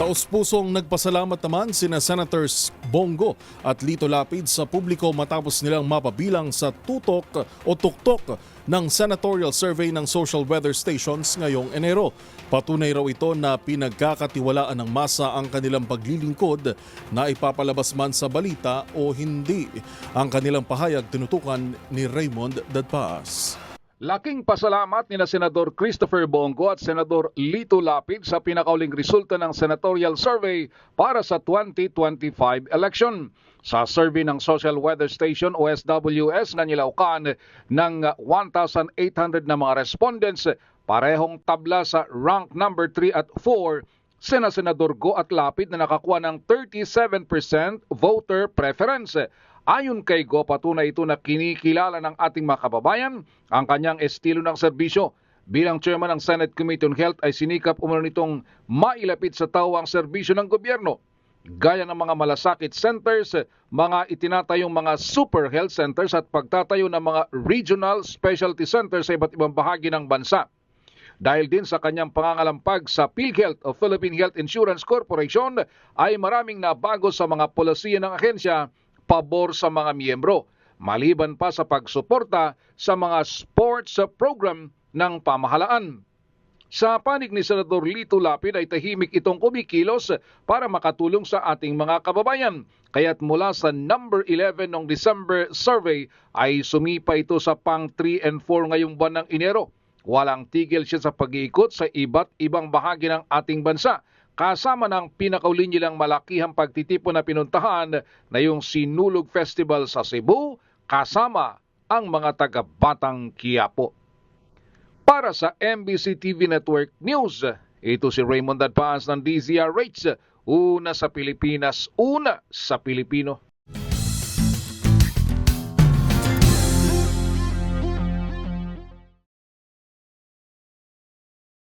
Taos-pusong nagpasalamat naman sina Senators Bongo at Lito Lapid sa publiko matapos nilang mapabilang sa tutok o tuktok ng senatorial survey ng social weather stations ngayong Enero. Patunay raw ito na pinagkakatiwalaan ng masa ang kanilang paglilingkod na ipapalabas man sa balita o hindi. Ang kanilang pahayag tinutukan ni Raymond Dadpaas. Laking pasalamat ni Senador Christopher Bongo at Senador Lito Lapid sa pinakauling resulta ng senatorial survey para sa 2025 election. Sa survey ng Social Weather Station o SWS na nilaukan ng 1,800 na mga respondents, parehong tabla sa rank number 3 at 4, sina Senador Go at Lapid na nakakuha ng 37% voter preference. Ayon kay Go, patunay ito na kinikilala ng ating mga kababayan ang kanyang estilo ng serbisyo. Bilang chairman ng Senate Committee on Health ay sinikap umano nitong mailapit sa tao ang serbisyo ng gobyerno. Gaya ng mga malasakit centers, mga itinatayong mga super health centers at pagtatayo ng mga regional specialty centers sa iba't ibang bahagi ng bansa. Dahil din sa kanyang pangangalampag sa PhilHealth o Philippine Health Insurance Corporation ay maraming nabago sa mga polisiya ng ahensya pabor sa mga miyembro, maliban pa sa pagsuporta sa mga sports program ng pamahalaan. Sa panig ni Senador Lito Lapid ay tahimik itong kumikilos para makatulong sa ating mga kababayan. Kaya't mula sa number 11 ng December survey ay sumipa ito sa pang 3 and 4 ngayong buwan ng Enero. Walang tigil siya sa pag-iikot sa iba't ibang bahagi ng ating bansa, kasama ng pinakauli nilang malakihang pagtitipon na pinuntahan na yung Sinulog Festival sa Cebu, kasama ang mga taga-Batang Quiapo. Para sa MBC TV Network News, ito si Raymond Dadpaas ng DZRH, una sa Pilipinas, una sa Pilipino.